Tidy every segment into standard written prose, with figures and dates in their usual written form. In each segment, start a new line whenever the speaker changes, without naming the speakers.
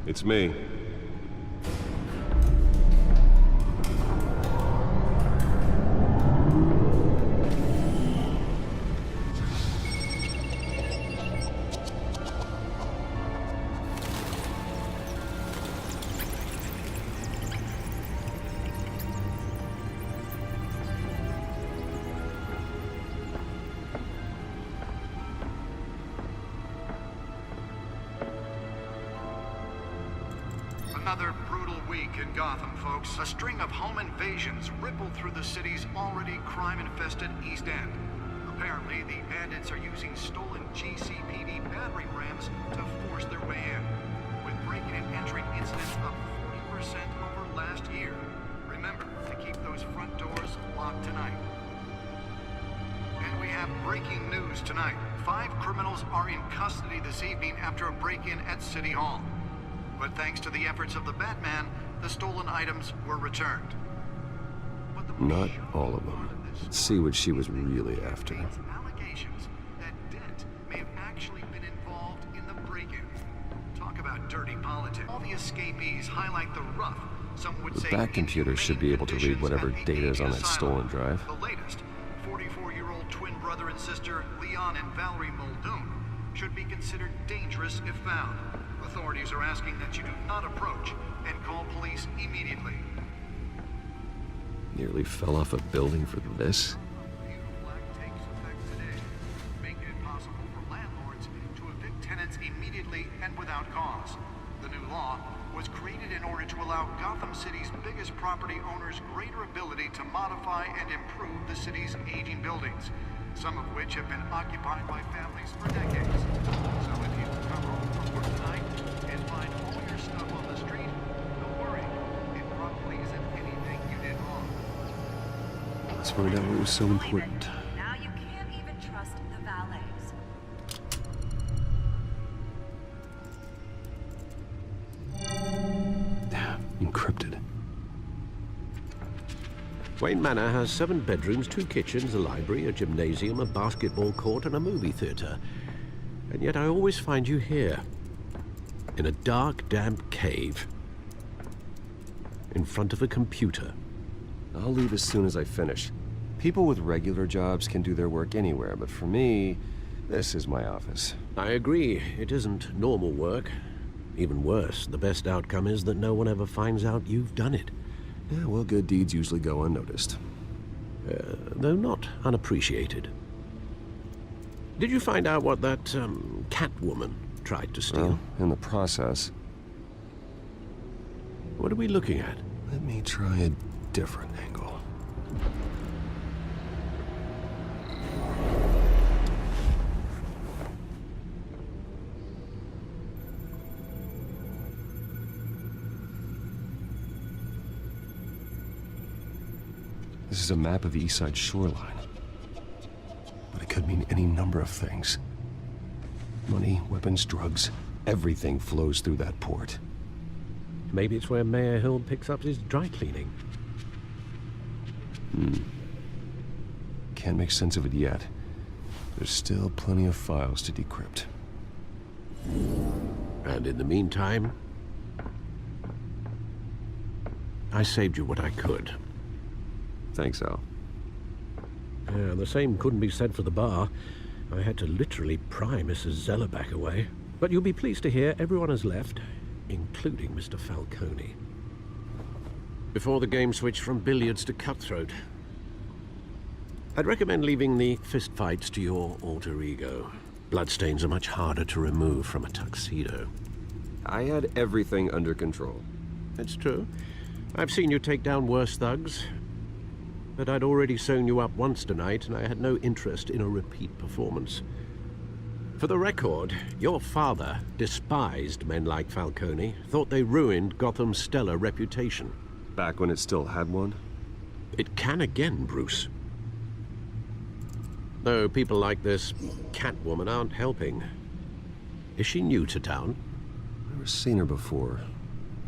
It's me.
Another brutal week in Gotham, folks. A string of home invasions rippled through the city's already crime-infested East End. Apparently, the bandits are using stolen GCPD battering rams to force their way in, with break-in and entry incidents up 40% over last year. Remember to keep those front doors locked tonight. And we have breaking news tonight. 5 criminals are in custody this evening after a break-in at City Hall. But thanks to the efforts of the Batman, the stolen items were returned.
Not all of them. Let's see what she was really after.
Allegations that Dent may have actually been involved in the break-in. Talk about dirty politics. All the escapees highlight the rough, some would say.
The back computer should be able to read whatever data is on that stolen drive.
The latest, 44-year-old twin brother and sister Leon and Valerie Muldoon should be considered dangerous if found. Authorities are asking that you do not approach and call police immediately.
Nearly fell off a building for this?
Black takes effect today, making it possible for landlords to evict tenants immediately and without cause. The new law was created in order to allow Gotham City's biggest property owners greater ability to modify and improve the city's aging buildings, some of which have been occupied by families for decades. So if you come home from work tonight and find all your stuff on the street, don't worry. It probably isn't anything you did wrong.
Let's find out what was so important.
Now you can't even trust the valets.
Encrypted.
Wayne Manor has 7 bedrooms, 2 kitchens, a library, a gymnasium, a basketball court, and a movie theater. And yet I always find you here, in a dark, damp cave, in front of a computer.
I'll leave as soon as I finish. People with regular jobs can do their work anywhere, but for me, this is my office.
I agree, it isn't normal work. Even worse, the best outcome is that no one ever finds out you've done it.
Yeah, well, good deeds usually go unnoticed.
Though not unappreciated. Did you find out what that, Catwoman tried to steal?
Well, in the process.
What are we looking at?
Let me try a different angle. This is a map of the East Side shoreline. But it could mean any number of things. Money, weapons, drugs, everything flows through that port.
Maybe it's where Mayor Hill picks up his dry cleaning.
Can't make sense of it yet. There's still plenty of files to decrypt.
And in the meantime, I saved you what I could.
Thanks, Al.
Yeah, the same couldn't be said for the bar. I had to literally pry Mrs. Zellerback away. But you'll be pleased to hear everyone has left, including Mr. Falcone. Before the game switched from billiards to cutthroat. I'd recommend leaving the fistfights to your alter ego. Bloodstains are much harder to remove from a tuxedo.
I had everything under control.
It's true. I've seen you take down worse thugs. But I'd already sewn you up once tonight, and I had no interest in a repeat performance. For the record, your father despised men like Falcone, thought they ruined Gotham's stellar reputation.
Back when it still had one?
It can again, Bruce. Though people like this Catwoman aren't helping. Is she new to town?
Never seen her before.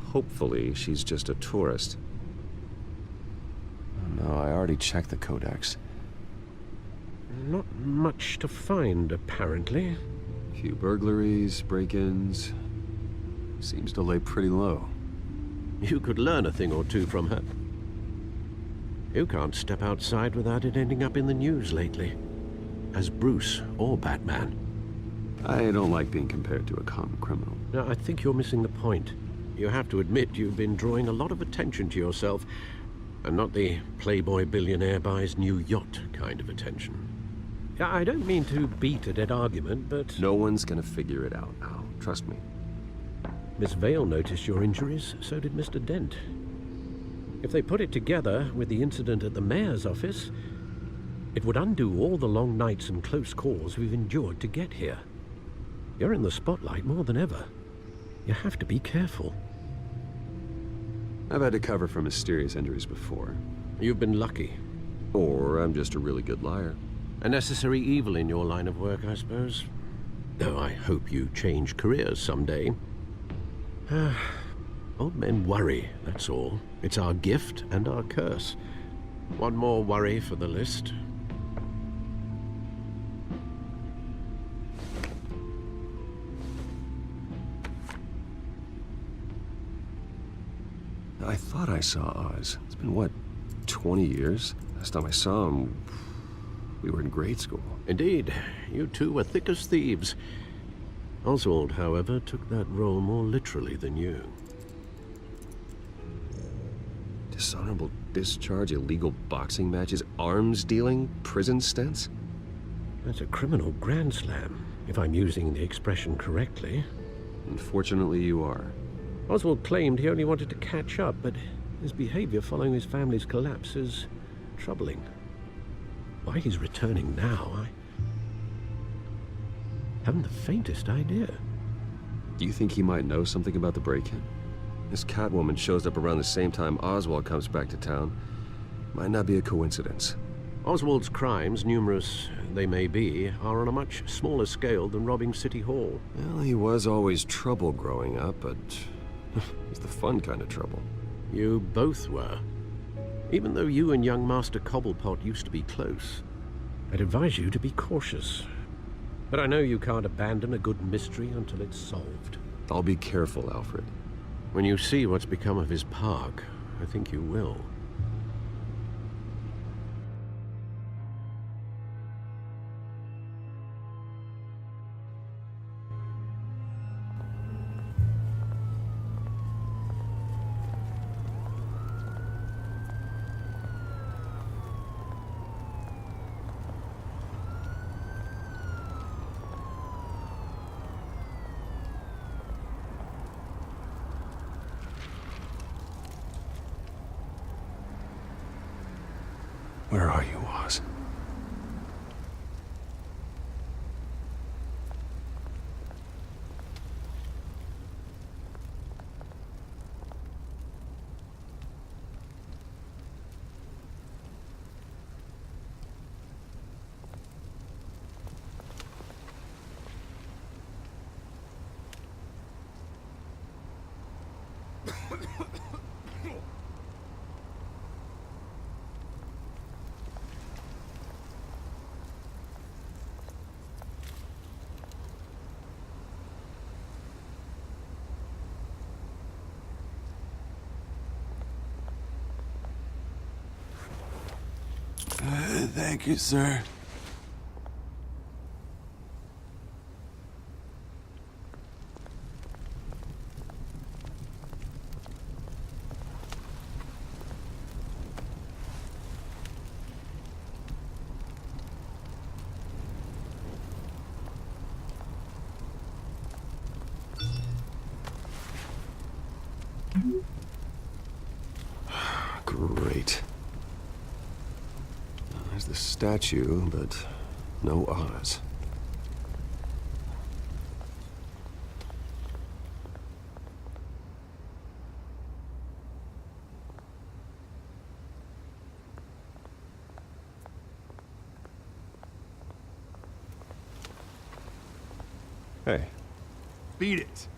Hopefully, she's just a tourist. No, I already checked the codex.
Not much to find, apparently.
A few burglaries, break-ins. Seems to lay pretty low.
You could learn a thing or two from her. You can't step outside without it ending up in the news lately. As Bruce or Batman.
I don't like being compared to a common criminal.
No, I think you're missing the point. You have to admit you've been drawing a lot of attention to yourself, and not the playboy billionaire buys new yacht kind of attention. I don't mean to beat a dead argument, but...
No one's gonna figure it out, Al. Trust me.
Miss Vale noticed your injuries, so did Mr. Dent. If they put it together with the incident at the mayor's office, it would undo all the long nights and close calls we've endured to get here. You're in the spotlight more than ever. You have to be careful.
I've had to cover for mysterious injuries before.
You've been lucky.
Or I'm just a really good liar.
A necessary evil in your line of work, I suppose. Though I hope you change careers someday. Old men worry, that's all. It's our gift and our curse. One more worry for the list.
I thought I saw Oz. It's been, what, 20 years? Last time I saw him, we were in grade school.
Indeed, you two were thick as thieves. Oswald, however, took that role more literally than you.
Dishonorable discharge, illegal boxing matches, arms dealing, prison stints?
That's a criminal grand slam, if I'm using the expression correctly.
Unfortunately, you are.
Oswald claimed he only wanted to catch up, but his behavior following his family's collapse is troubling. Why he's returning now, I haven't the faintest idea.
Do you think he might know something about the break-in? This Catwoman shows up around the same time Oswald comes back to town. Might not be a coincidence.
Oswald's crimes, numerous they may be, are on a much smaller scale than robbing City Hall.
Well, he was always trouble growing up, but it's the fun kind of trouble.
You both were. Even though you and young Master Cobblepot used to be close. I'd advise you to be cautious. But I know you can't abandon a good mystery until it's solved.
I'll be careful, Alfred.
When you see what's become of his park, I think you will.
Where are you, Oz?
Thank you, sir.
Great. There's the statue, but no Oz. Hey.
Beat it.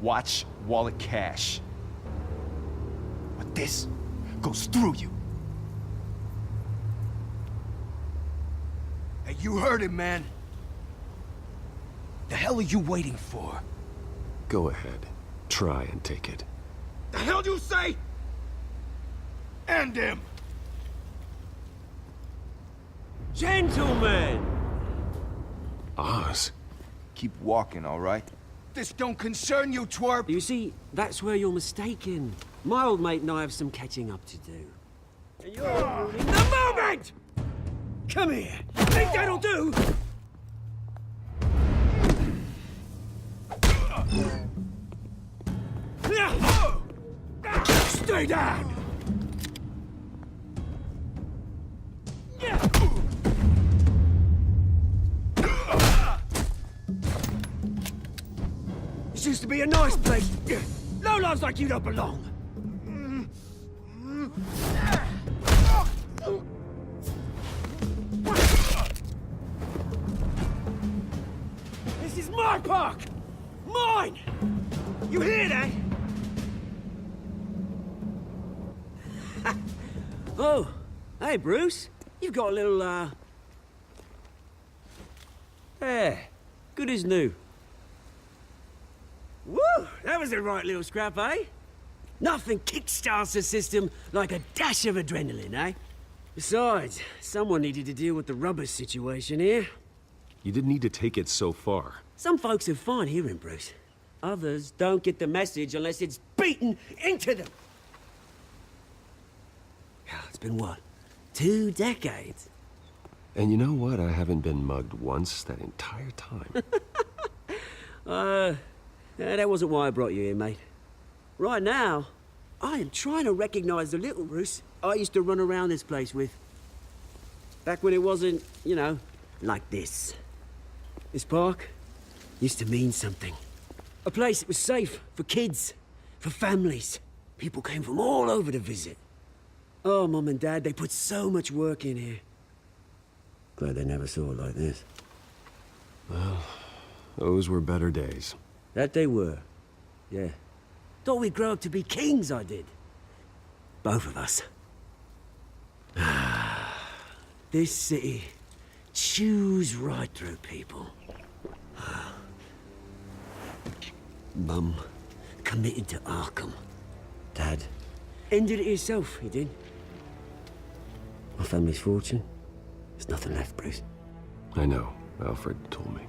Watch wallet cash. But this goes through you.
Hey, you heard him, man.
The hell are you waiting for?
Go ahead. Try and take it.
The hell do you say? End him!
Gentlemen!
Oz.
Keep walking, all right?
This don't concern you, twerp!
You see, that's where you're mistaken. My old mate and I have some catching up to do. And you're ruining the moment! Come here! Think that'll do? Stay down! This used to be a nice place. Lowlifes like you don't belong. This is my park! Mine! You hear that? Oh, hey, Bruce. You've got a little, Yeah, good as new. Woo! That was a right little scrap, eh? Nothing kickstarts the system like a dash of adrenaline, eh? Besides, someone needed to deal with the rubber situation here.
You didn't need to take it so far.
Some folks are fine hearing, Bruce. Others don't get the message unless it's beaten into them. It's been what? 2 decades?
And you know what? I haven't been mugged once that entire time.
That wasn't why I brought you here, mate. Right now, I am trying to recognize the little Bruce I used to run around this place with. Back when it wasn't, you know, like this. This park used to mean something. A place that was safe for kids, for families. People came from all over to visit. Oh, Mum and Dad, they put so much work in here. Glad they never saw it like this.
Well, those were better days.
That they were. Yeah. Thought we'd grow up to be kings, I did. Both of us. This city chews right through people. Mum committed to Arkham. Dad ended it himself, he did. My family's fortune. There's nothing left, Bruce.
I know. Alfred told me.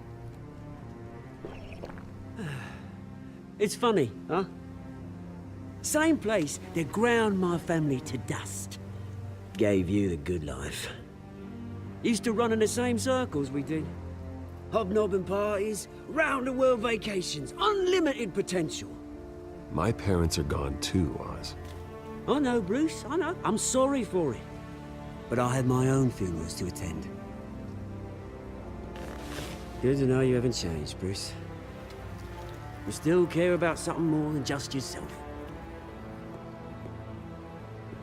It's funny, huh? Same place that ground my family to dust. Gave you the good life. Used to run in the same circles we did. Hobnobbing parties, round-the-world vacations, unlimited potential.
My parents are gone too, Oz.
I know, Bruce, I know. I'm sorry for it. But I had my own funerals to attend. Good to know you haven't changed, Bruce. You still care about something more than just yourself.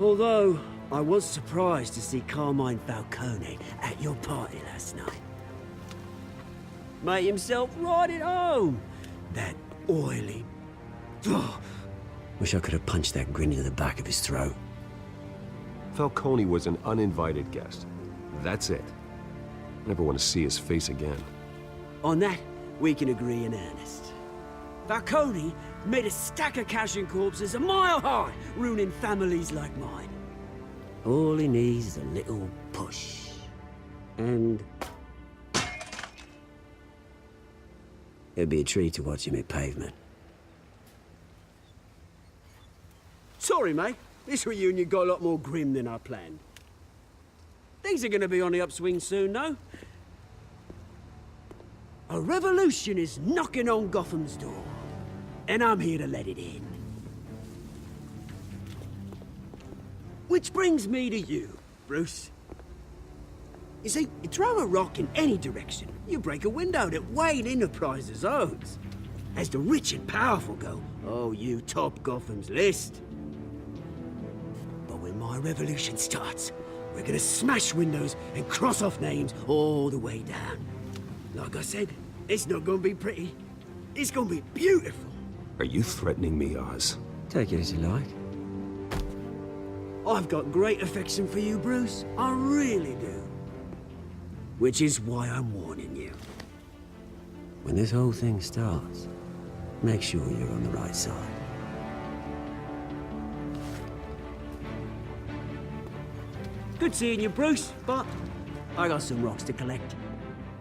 Although, I was surprised to see Carmine Falcone at your party last night. Made himself right at home. That oily... Oh, wish I could have punched that grin into the back of his throat.
Falcone was an uninvited guest. That's it. Never want to see his face again.
On that, we can agree in earnest. Falcone made a stack of cash and corpses a mile high, ruining families like mine. All he needs is a little push. And... it'd be a treat to watch him hit pavement. Sorry, mate. This reunion got a lot more grim than I planned. Things are gonna be on the upswing soon, though. A revolution is knocking on Gotham's door. And I'm here to let it in. Which brings me to you, Bruce. You see, you throw a rock in any direction, you break a window that Wayne Enterprises owns. As the rich and powerful go, oh, you top Gotham's list. But when my revolution starts, we're gonna smash windows and cross off names all the way down. Like I said, it's not gonna be pretty. It's gonna be beautiful.
Are you threatening me, Oz?
Take it as you like. I've got great affection for you, Bruce. I really do. Which is why I'm warning you. When this whole thing starts, make sure you're on the right side. Good seeing you, Bruce, but I got some rocks to collect.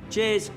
Cheers.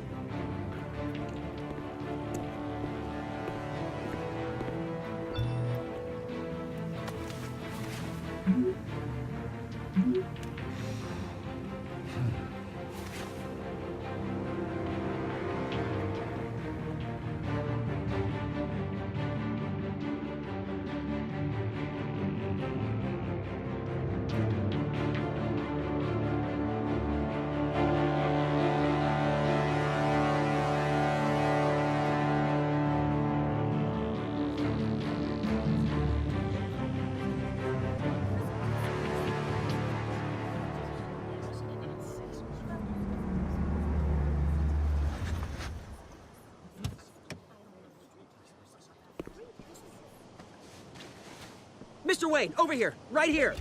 Mr. Wayne, over here, right here.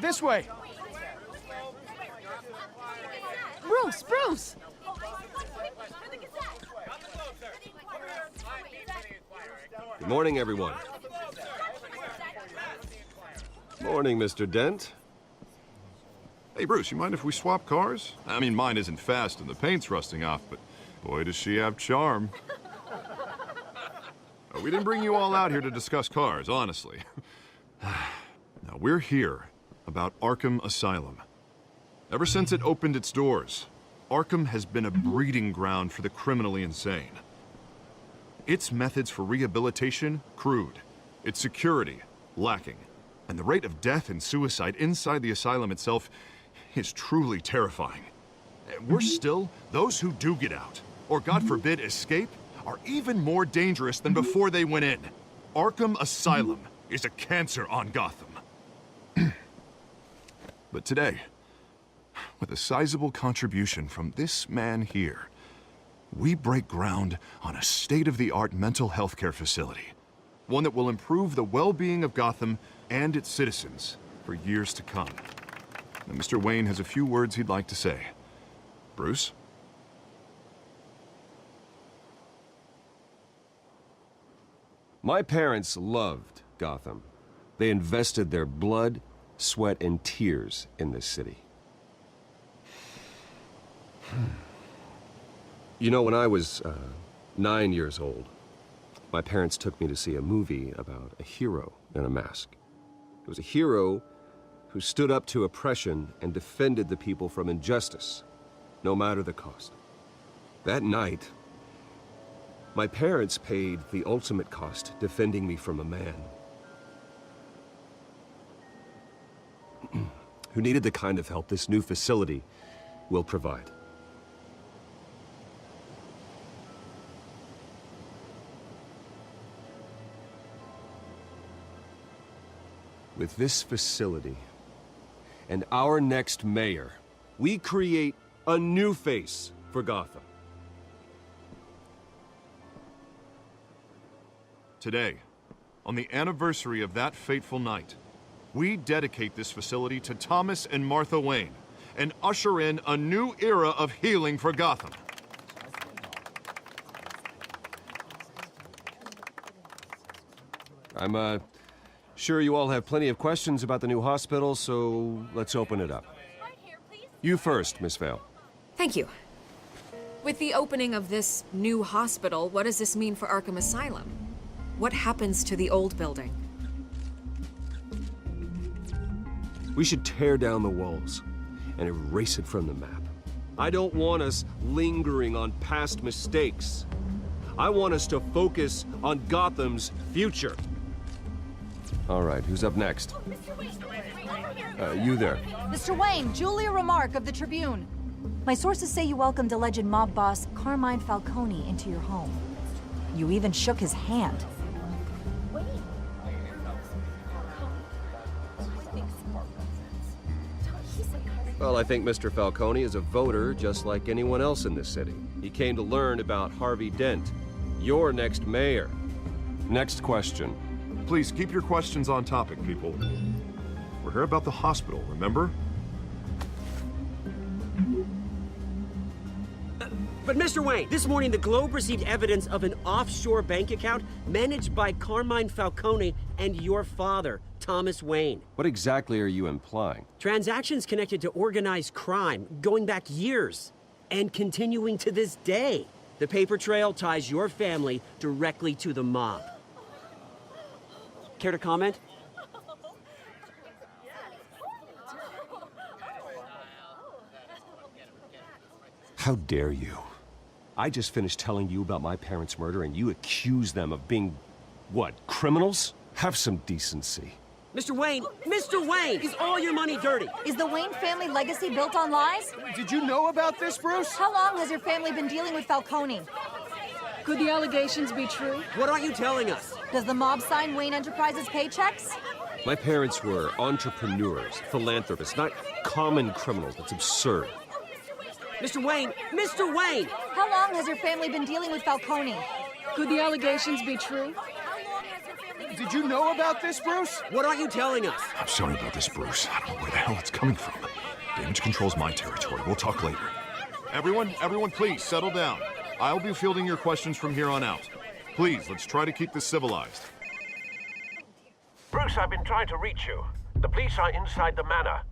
This way.
Bruce!
Good morning, everyone. Morning, Mr. Dent.
Hey, Bruce, you mind if we swap cars? I mean, mine isn't fast and the paint's rusting off, but boy, does she have charm. We didn't bring you all out here to discuss cars, honestly. Now, we're here about Arkham Asylum. Ever since it opened its doors, Arkham has been a breeding ground for the criminally insane. Its methods for rehabilitation, crude. Its security, lacking. And the rate of death and suicide inside the asylum itself is truly terrifying. Worse still, those who do get out, or God forbid escape, are even more dangerous than before they went in. Arkham Asylum is a cancer on Gotham. But today, with a sizable contribution from this man here, we break ground on a state-of-the-art mental health care facility. One that will improve the well-being of Gotham and its citizens for years to come. Now, Mr. Wayne has a few words he'd like to say. Bruce?
My parents loved Gotham. They invested their blood, sweat, and tears in this city. You know, when I was 9 years old, my parents took me to see a movie about a hero in a mask. It was a hero who stood up to oppression and defended the people from injustice, no matter the cost. That night, my parents paid the ultimate cost defending me from a man who needed the kind of help this new facility will provide. With this facility and our next mayor, we create a new face for Gotham.
Today, on the anniversary of that fateful night, we dedicate this facility to Thomas and Martha Wayne and usher in a new era of healing for Gotham.
I'm sure you all have plenty of questions about the new hospital, so let's open it up. You first, Miss Vale.
Thank you. With the opening of this new hospital, what does this mean for Arkham Asylum? What happens to the old building?
We should tear down the walls and erase it from the map. I don't want us lingering on past mistakes. I want us to focus on Gotham's future. All right, who's up next? You there.
Mr. Wayne, Julia Remark of the Tribune. My sources say you welcomed alleged mob boss Carmine Falcone into your home. You even shook his hand.
Well, I think Mr. Falcone is a voter just like anyone else in this city. He came to learn about Harvey Dent, your next mayor. Next question.
Please keep your questions on topic, people. We're here about the hospital, remember?
But Mr. Wayne, this morning the Globe received evidence of an offshore bank account managed by Carmine Falcone and your father, Thomas Wayne.
What exactly are you implying?
Transactions connected to organized crime going back years and continuing to this day. The paper trail ties your family directly to the mob. Care to comment?
How dare you? I just finished telling you about my parents' murder and you accuse them of being, what, criminals? Have some decency.
Mr. Wayne, is all your money dirty?
Is the Wayne family legacy built on lies?
Did you know about this, Bruce?
How long has your family been dealing with Falcone?
Could the allegations be true?
What aren't you telling us?
Does the mob sign Wayne Enterprises paychecks?
My parents were entrepreneurs, philanthropists, not common criminals. That's absurd.
Mr. Wayne!
How long has your family been dealing with Falcone?
Could the allegations be true?
Did you know about this, Bruce?
What aren't you telling us?
I'm sorry about this, Bruce. I don't know where the hell it's coming from. Damage control's my territory. We'll talk later. Everyone, please, settle down. I'll be fielding your questions from here on out. Please, let's try to keep this civilized.
Bruce, I've been trying to reach you. The police are inside the manor.